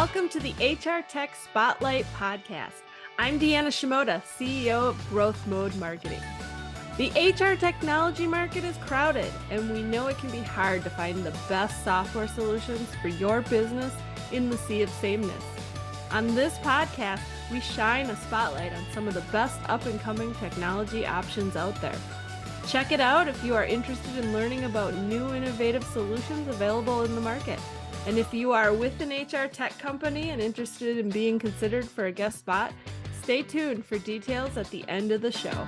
Welcome to the HR Tech Spotlight Podcast. I'm Deanna Shimoda, CEO of Growth Mode Marketing. The HR technology market is crowded, and we know it can be hard to find the best software solutions for your business in the sea of sameness. On this podcast, we shine a spotlight on some of the best up-and-coming technology options out there. Check it out if you are interested in learning about new innovative solutions available in the market. And if you are with an HR tech company and interested in being considered for a guest spot, stay tuned for details at the end of the show.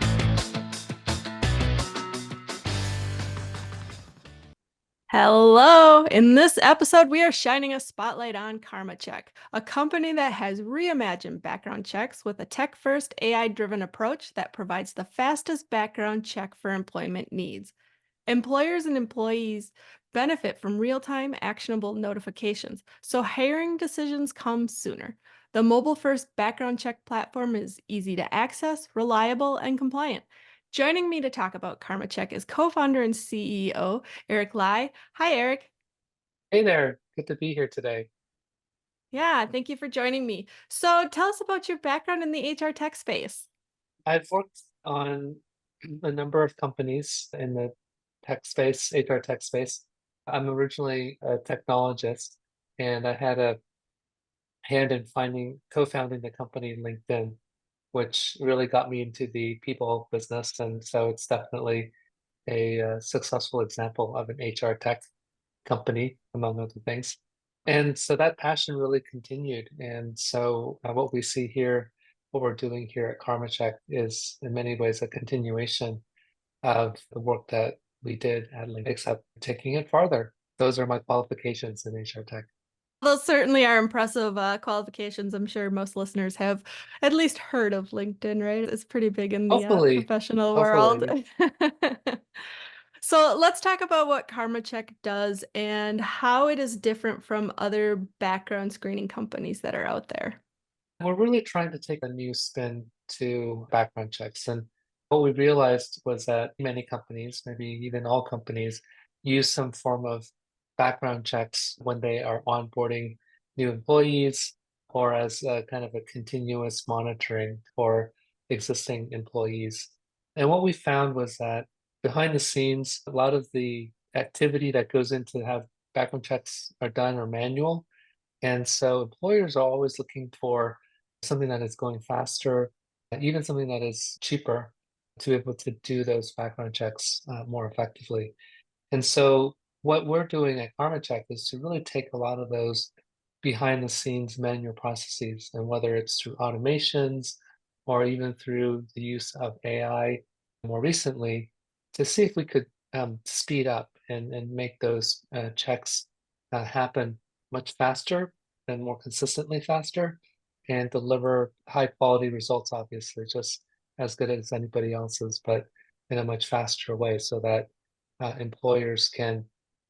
Hello! In this episode, we are shining a spotlight on KarmaCheck, a company that has reimagined background checks with a tech-first, AI-driven approach that provides the fastest background check for employment needs. Employers and employees benefit from real-time actionable notifications, so hiring decisions come sooner. The mobile-first background check platform is easy to access, reliable, and compliant. Joining me to talk about KarmaCheck is co-founder and CEO Eric Lai. Hi, Eric. Hey there, good to be here today. Yeah, thank you for joining me. So tell us about your background in the HR tech space. I've worked on a number of companies in the tech space, HR tech space. I'm originally a technologist, and I had a hand in co-founding the company LinkedIn, which really got me into the people business. And so it's definitely a successful example of an HR tech company, among other things. And so that passion really continued. And so what we see here, what we're doing here at KarmaCheck is in many ways a continuation of the work that we did at LinkedIn, except taking it farther. Those are my qualifications in HR tech. Those certainly are impressive qualifications. I'm sure most listeners have at least heard of LinkedIn, right? It's pretty big in the Hopefully, professional world. hopefully. So let's talk about what KarmaCheck does and how it is different from other background screening companies that are out there. We're really trying to take a new spin to background checks. And what we realized was that many companies, maybe even all companies, use some form of background checks when they are onboarding new employees or as a kind of a continuous monitoring for existing employees. And what we found was that behind the scenes, a lot of the activity that goes into have background checks are done are manual. And so employers are always looking for something that is going faster, even something that is cheaper to be able to do those background checks more effectively. And so what we're doing at KarmaCheck is to really take a lot of those behind the scenes manual processes, and whether it's through automations or even through the use of AI more recently, to see if we could speed up and make those checks happen much faster and more consistently faster and deliver high quality results, obviously, just as good as anybody else's, but in a much faster way so that employers can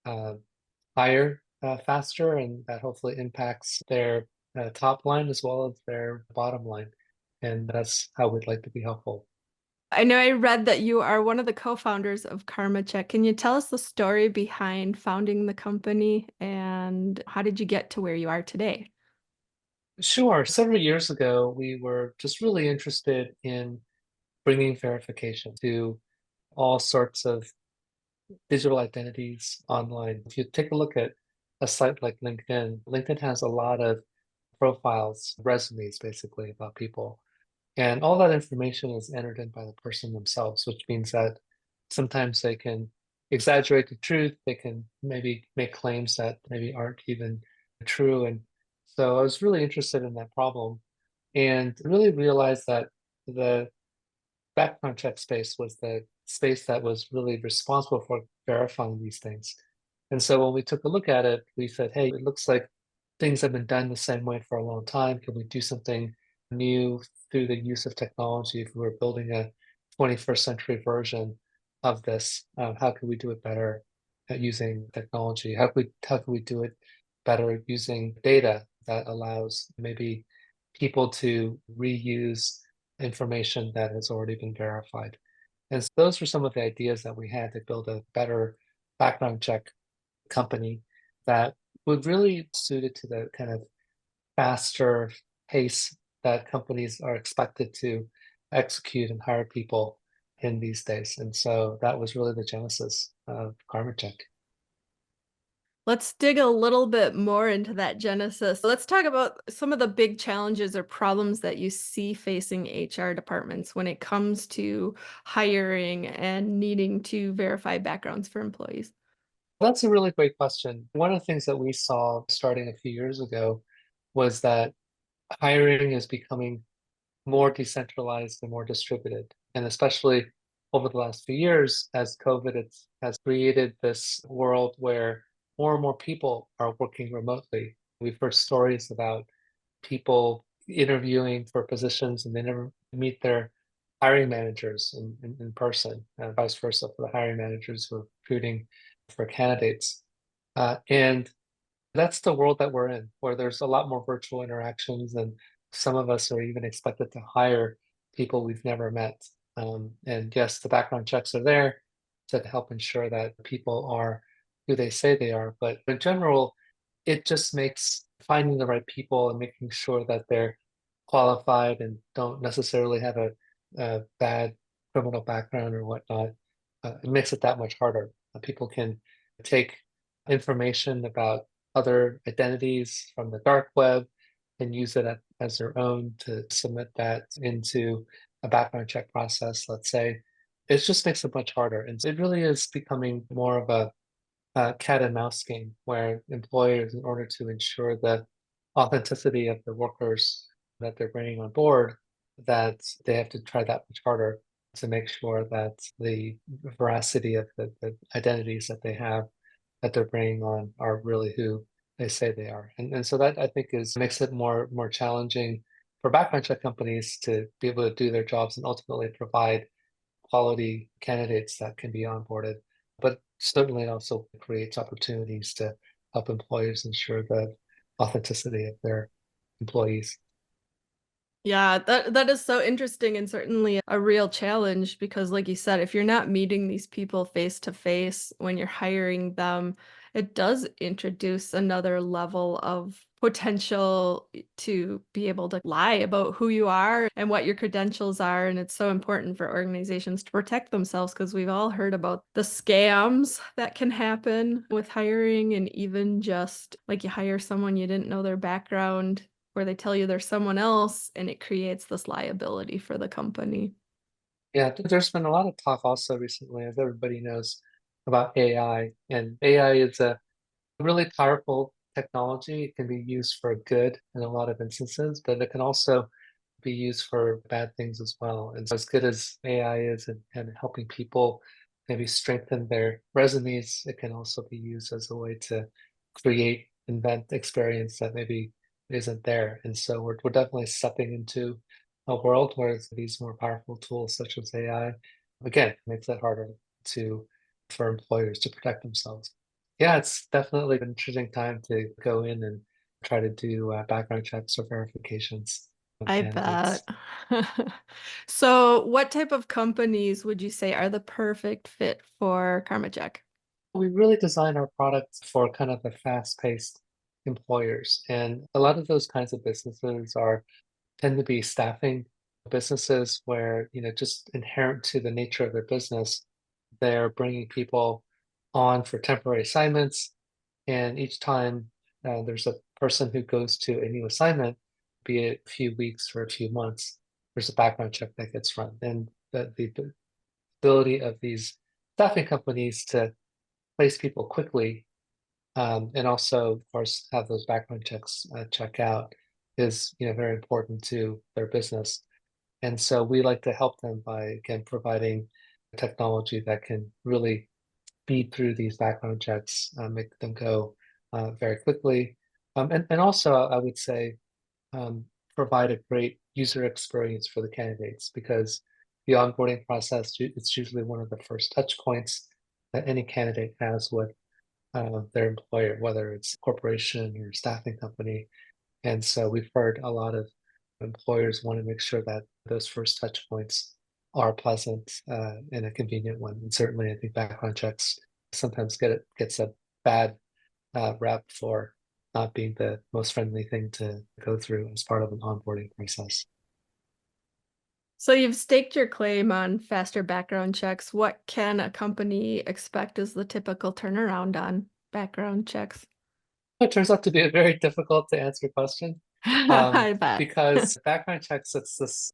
uh, hire faster, and that hopefully impacts their top line as well as their bottom line. And that's how we'd like to be helpful. I know I read that you are one of the co-founders of KarmaCheck. Can you tell us the story behind founding the company and how did you get to where you are today? Sure. Several years ago, we were just really interested in bringing verification to all sorts of digital identities online. If you take a look at a site like LinkedIn, LinkedIn has a lot of profiles, resumes basically about people. And all that information is entered in by the person themselves, which means that sometimes they can exaggerate the truth. They can maybe make claims that maybe aren't even true. And so I was really interested in that problem and really realized that the background check space was the space that was really responsible for verifying these things. And so when we took a look at it, we said, hey, it looks like things have been done the same way for a long time. Can we do something new through the use of technology? If we were building a 21st century version of this, how could we do it better at using technology? How can we do it better using data that allows maybe people to reuse information that has already been verified? And so those were some of the ideas that we had to build a better background check company that would really suited to the kind of faster pace that companies are expected to execute and hire people in these days. And so that was really the genesis of KarmaCheck. Let's dig a little bit more into that genesis. Let's talk about some of the big challenges or problems that you see facing HR departments when it comes to hiring and needing to verify backgrounds for employees. That's a really great question. One of the things that we saw starting a few years ago was that hiring is becoming more decentralized and more distributed. And especially over the last few years, as has created this world where more and more people are working remotely. We've heard stories about people interviewing for positions and they never meet their hiring managers in person, and vice versa for the hiring managers who are recruiting for candidates. And that's the world that we're in, where there's a lot more virtual interactions, and some of us are even expected to hire people we've never met. And yes, the background checks are there to help ensure that people are who they say they are. But in general, it just makes finding the right people and making sure that they're qualified and don't necessarily have a bad criminal background or whatnot. It makes it that much harder. People can take information about other identities from the dark web and use it as their own to submit that into a background check process, let's say. It just makes it much harder. And it really is becoming more of a cat and mouse game where employers, in order to ensure the authenticity of the workers that they're bringing on board, that they have to try that much harder to make sure that the veracity of the identities that they have that they're bringing on are really who they say they are. And so that I think is makes it more challenging for background check companies to be able to do their jobs and ultimately provide quality candidates that can be onboarded. But certainly it also creates opportunities to help employers ensure the authenticity of their employees. Yeah, that is so interesting and certainly a real challenge because like you said, if you're not meeting these people face to face when you're hiring them, it does introduce another level of potential to be able to lie about who you are and what your credentials are. And it's so important for organizations to protect themselves because we've all heard about the scams that can happen with hiring and even just like you hire someone you didn't know their background where they tell you there's someone else and it creates this liability for the company. Yeah, there's been a lot of talk also recently, as everybody knows, about AI. And AI is a really powerful technology. It can be used for good in a lot of instances, but it can also be used for bad things as well. And so as good as AI is and helping people maybe strengthen their resumes, it can also be used as a way to invent experience that maybe isn't there. And so we're definitely stepping into a world where these more powerful tools such as AI, again, makes it harder to for employers to protect themselves. Yeah, it's definitely an interesting time to go in and try to do background checks or verifications of I candidates. bet. So, what type of companies would you say are the perfect fit for KarmaCheck? We really design our products for kind of the fast-paced employers, and a lot of those kinds of businesses are tend to be staffing businesses where, just inherent to the nature of their business, they're bringing people on for temporary assignments. And each time there's a person who goes to a new assignment, be it a few weeks or a few months, there's a background check that gets run. And the ability of these staffing companies to place people quickly and also, of course, have those background checks check out is, very important to their business. And so we like to help them by, again, providing technology that can really speed through these background checks, make them go very quickly. And also, I would say, um, provide a great user experience for the candidates because the onboarding process, it's usually one of the first touch points that any candidate has with their employer, whether it's a corporation or a staffing company. And so we've heard a lot of employers want to make sure that those first touch points are pleasant and a convenient one. And certainly, I think background checks sometimes gets a bad rep for not being the most friendly thing to go through as part of an onboarding process. So you've staked your claim on faster background checks. What can a company expect is the typical turnaround on background checks? It turns out to be a very difficult to answer question, I bet. because background checks, it's this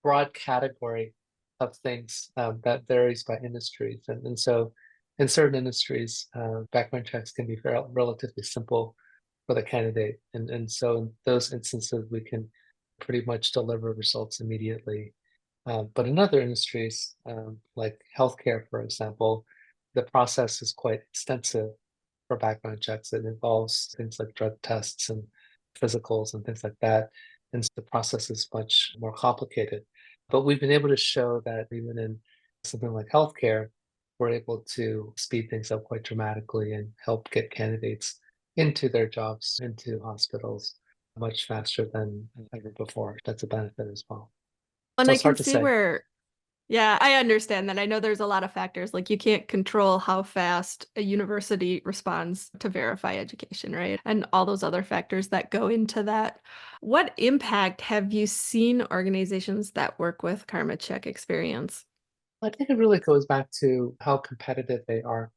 broad category of things that varies by industries. And so in certain industries, background checks can be relatively simple for the candidate. And so in those instances, we can pretty much deliver results immediately. But in other industries, like healthcare, for example, the process is quite extensive for background checks. It involves things like drug tests and physicals and things like that. And so the process is much more complicated. But we've been able to show that even in something like healthcare, we're able to speed things up quite dramatically and help get candidates into their jobs, into hospitals much faster than ever before. That's a benefit as well. And So I it's can hard to see say. where, yeah, I understand that. I know there's a lot of factors. Like you can't control how fast a university responds to verify education, right? And all those other factors that go into that. What impact have you seen organizations that work with KarmaCheck experience? I think it really goes back to how competitive they are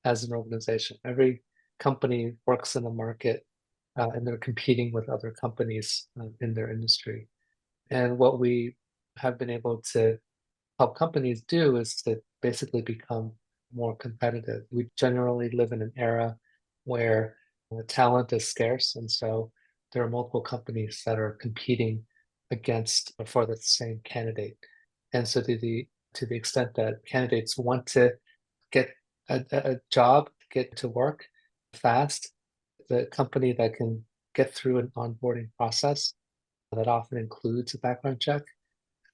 as an organization. Every company works in a market, and they're competing with other companies in their industry. And what we have been able to help companies do is to basically become more competitive. We generally live in an era where talent is scarce, and so there are multiple companies that are competing against for the same candidate. And so to the extent that candidates want to get a job, get to work fast, the company that can get through an onboarding process that often includes a background check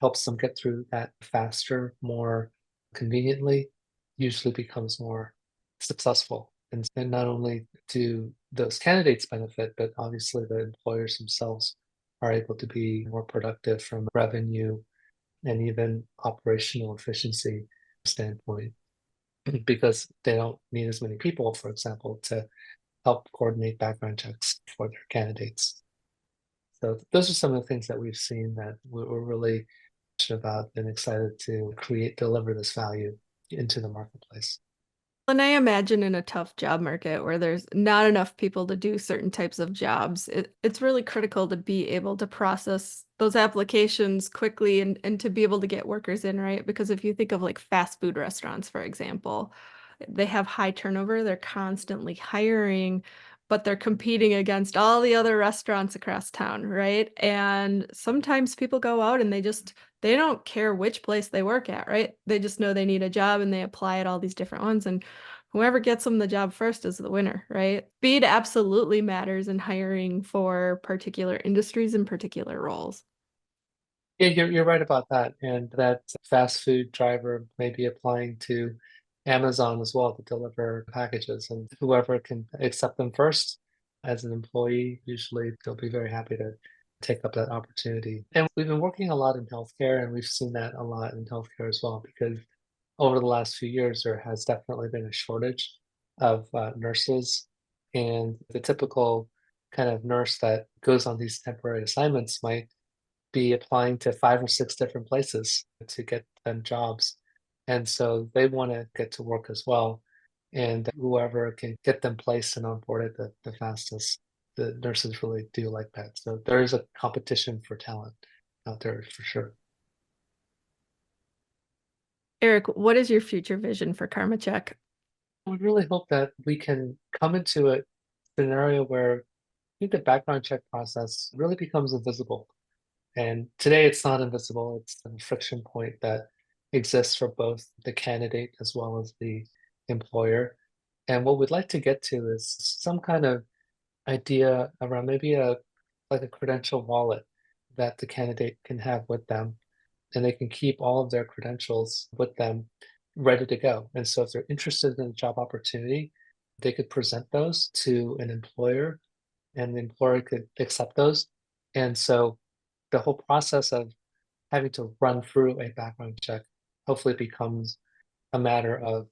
helps them get through that faster, more conveniently, usually becomes more successful. And not only do those candidates benefit, but obviously the employers themselves are able to be more productive from revenue and even operational efficiency standpoint because they don't need as many people, for example, to help coordinate background checks for their candidates. So those are some of the things that we've seen that we're really passionate about and excited to deliver this value into the marketplace. And I imagine in a tough job market where there's not enough people to do certain types of jobs, it's really critical to be able to process those applications quickly and to be able to get workers in, right? Because if you think of like fast food restaurants, for example, they have high turnover, they're constantly hiring, but they're competing against all the other restaurants across town, right? And sometimes people go out and they don't care which place they work at, right? They just know they need a job and they apply at all these different ones. And whoever gets them the job first is the winner, right? Speed absolutely matters in hiring for particular industries and particular roles. Yeah, you're right about that. And that fast food driver may be applying to Amazon as well to deliver packages. And whoever can accept them first as an employee, usually they'll be very happy to take up that opportunity. And we've been working a lot in healthcare, and we've seen that a lot in healthcare as well, because over the last few years, there has definitely been a shortage of nurses. And the typical kind of nurse that goes on these temporary assignments might be applying to 5 or 6 different places to get them jobs. And so they wanna get to work as well, and whoever can get them placed and onboarded the fastest, the nurses really do like that. So there is a competition for talent out there for sure. Eric, what is your future vision for KarmaCheck? We really hope that we can come into a scenario where I think the background check process really becomes invisible. And today it's not invisible, it's a friction point that exists for both the candidate as well as the employer. And what we'd like to get to is some kind of idea around maybe a credential wallet that the candidate can have with them, and they can keep all of their credentials with them ready to go. And so if they're interested in a job opportunity, they could present those to an employer and the employer could accept those. And so the whole process of having to run through a background check hopefully becomes a matter of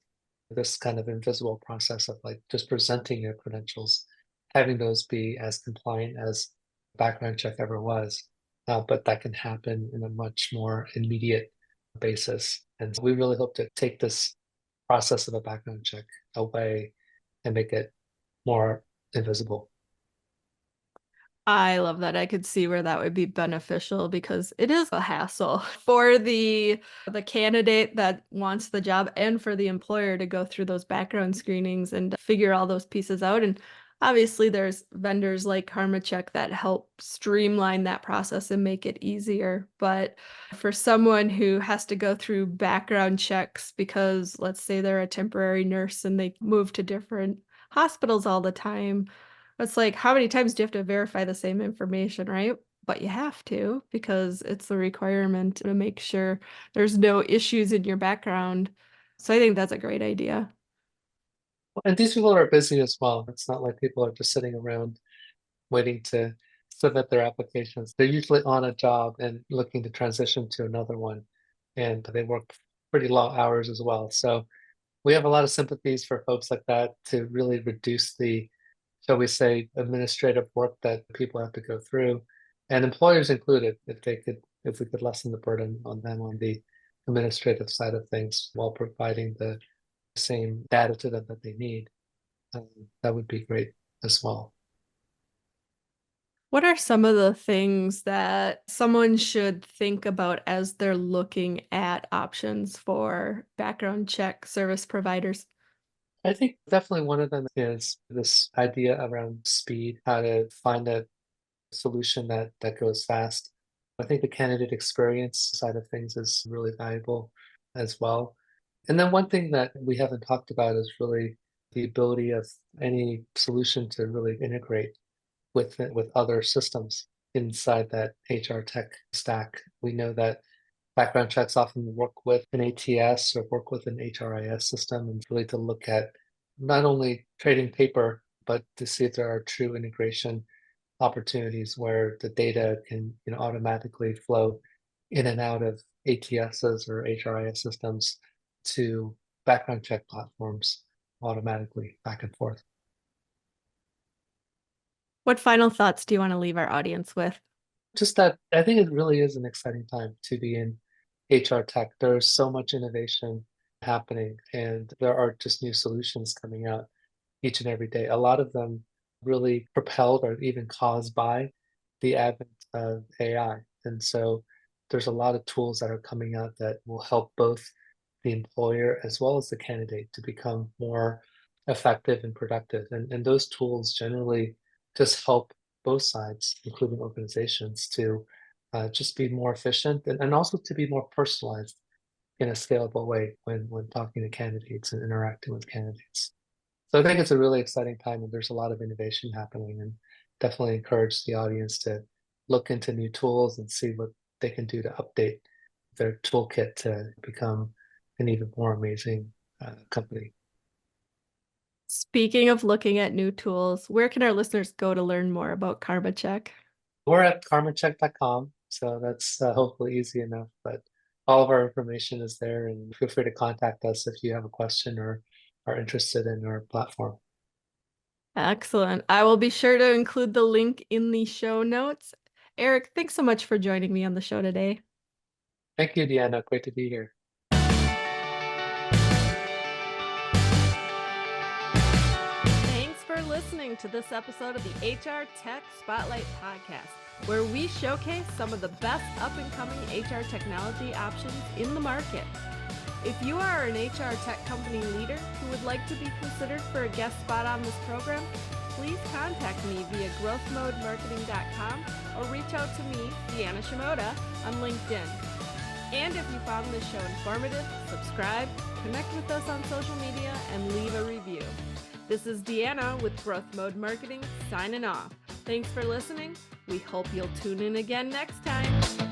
this kind of invisible process of like just presenting your credentials, having those be as compliant as background check ever was. But that can happen in a much more immediate basis. And so we really hope to take this process of a background check away and make it more invisible. I love that. I could see where that would be beneficial because it is a hassle for the candidate that wants the job and for the employer to go through those background screenings and figure all those pieces out. And obviously there's vendors like KarmaCheck that help streamline that process and make it easier. But for someone who has to go through background checks because let's say they're a temporary nurse and they move to different hospitals all the time, it's like, how many times do you have to verify the same information, right? But you have to because it's the requirement to make sure there's no issues in your background. So I think that's a great idea. And these people are busy as well. It's not like people are just sitting around waiting to submit their applications. They're usually on a job and looking to transition to another one. And they work pretty long hours as well. So we have a lot of sympathies for folks like that to really reduce the, shall we say, administrative work that people have to go through, and employers included, if we could lessen the burden on them on the administrative side of things while providing the same data to them that they need, that would be great as well. What are some of the things that someone should think about as they're looking at options for background check service providers? I think definitely one of them is this idea around speed, how to find a solution that goes fast. I think the candidate experience side of things is really valuable as well. And then one thing that we haven't talked about is really the ability of any solution to really integrate with other systems inside that HR tech stack. We know that background checks often work with an ATS or work with an HRIS system, and really to look at not only trading paper, but to see if there are true integration opportunities where the data can automatically flow in and out of ATSs or HRIS systems to background check platforms automatically back and forth. What final thoughts do you want to leave our audience with? Just that I think it really is an exciting time to be in HR tech. There's so much innovation happening, and there are just new solutions coming out each and every day. A lot of them really propelled or even caused by the advent of AI. And so there's a lot of tools that are coming out that will help both the employer as well as the candidate to become more effective and productive. And those tools generally just help both sides, including organizations, to just be more efficient and also to be more personalized in a scalable way when talking to candidates and interacting with candidates. So I think it's a really exciting time and there's a lot of innovation happening, and definitely encourage the audience to look into new tools and see what they can do to update their toolkit to become an even more amazing company. Speaking of looking at new tools, where can our listeners go to learn more about KarmaCheck? We're at karmacheck.com, so that's hopefully easy enough, but all of our information is there, and feel free to contact us if you have a question or are interested in our platform. Excellent. I will be sure to include the link in the show notes. Eric, thanks so much for joining me on the show today. Thank you, Deanna. Great to be here. Thanks for listening to this episode of the HR Tech Spotlight Podcast, where we showcase some of the best up-and-coming HR technology options in the market. If you are an HR tech company leader who would like to be considered for a guest spot on this program, please contact me via growthmodemarketing.com or reach out to me, Deanna Shimoda, on LinkedIn. And if you found this show informative, subscribe, connect with us on social media, and leave a review. This is Deanna with Growth Mode Marketing signing off. Thanks for listening. We hope you'll tune in again next time.